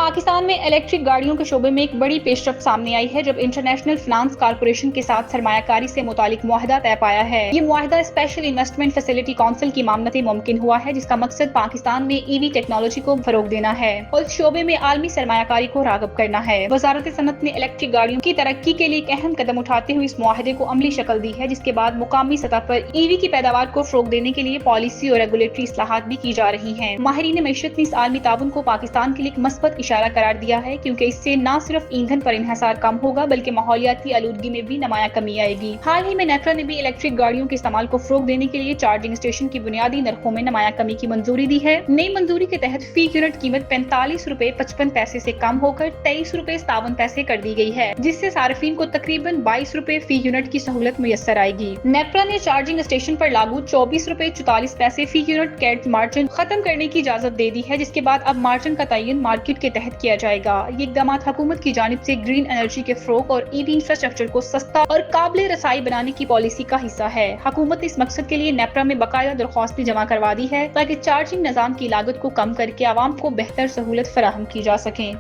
پاکستان میں الیکٹرک گاڑیوں کے شعبے میں ایک بڑی پیش رفت سامنے آئی ہے جب انٹرنیشنل فنانس کارپوریشن کے ساتھ سرمایہ کاری سے متعلق معاہدہ طے پایا ہے۔ یہ معاہدہ اسپیشل انویسٹمنٹ فیسلٹی کونسل کی معاونت ممکن ہوا ہے، جس کا مقصد پاکستان میں ای وی ٹیکنالوجی کو فروغ دینا ہے اور اس شعبے میں عالمی سرمایہ کاری کو راغب کرنا ہے۔ وزارت صنعت نے الیکٹرک گاڑیوں کی ترقی کے لیے ایک اہم قدم اٹھاتے ہوئے اس معاہدے کو عملی شکل دی ہے، جس کے بعد مقامی سطح پر ای وی کی پیداوار کو فروغ دینے کے لیے پالیسی اور ریگولیٹری اصلاحات بھی کی جا رہی ہیں۔ ماہرین معیشت نے اس عالمی تعاون کو پاکستان کے لیے ایک مثبت اشارہ قرار دیا ہے، کیونکہ اس سے نہ صرف ایندھن پر انحصار کم ہوگا بلکہ ماحولیاتی آلودگی میں بھی نمایاں کمی آئے گی۔ حال ہی میں نیپرا نے بھی الیکٹرک گاڑیوں کے استعمال کو فروغ دینے کے لیے چارجنگ اسٹیشن کی بنیادی نرخوں میں نمایاں کمی کی منظوری دی ہے۔ نئی منظوری کے تحت فی یونٹ قیمت 45 روپے 55 پیسے سے کم ہو کر 23 روپے 57 پیسے کر دی گئی ہے، جس سے صارفین کو تقریباً 22 روپے فی یونٹ کی سہولت میسر آئے گی۔ نیپرا نے چارجنگ اسٹیشن پر لاگو 24 روپے 44 پیسے فی یونٹ کیٹ مارجن ختم کرنے کی اجازت دے دی ہے، جس کے بعد اب مارجن کا تعین مارکیٹ کے تحت کیا جائے گا۔ یہ اقدامات حکومت کی جانب سے گرین انرجی کے فروغ اور ای وی انفراسٹرکچر کو سستا اور قابل رسائی بنانے کی پالیسی کا حصہ ہے۔ حکومت نے اس مقصد کے لیے نیپرا میں باقاعدہ درخواستیں جمع کروا دی ہے تاکہ چارجنگ نظام کی لاگت کو کم کر کے عوام کو بہتر سہولت فراہم کی جا سکے۔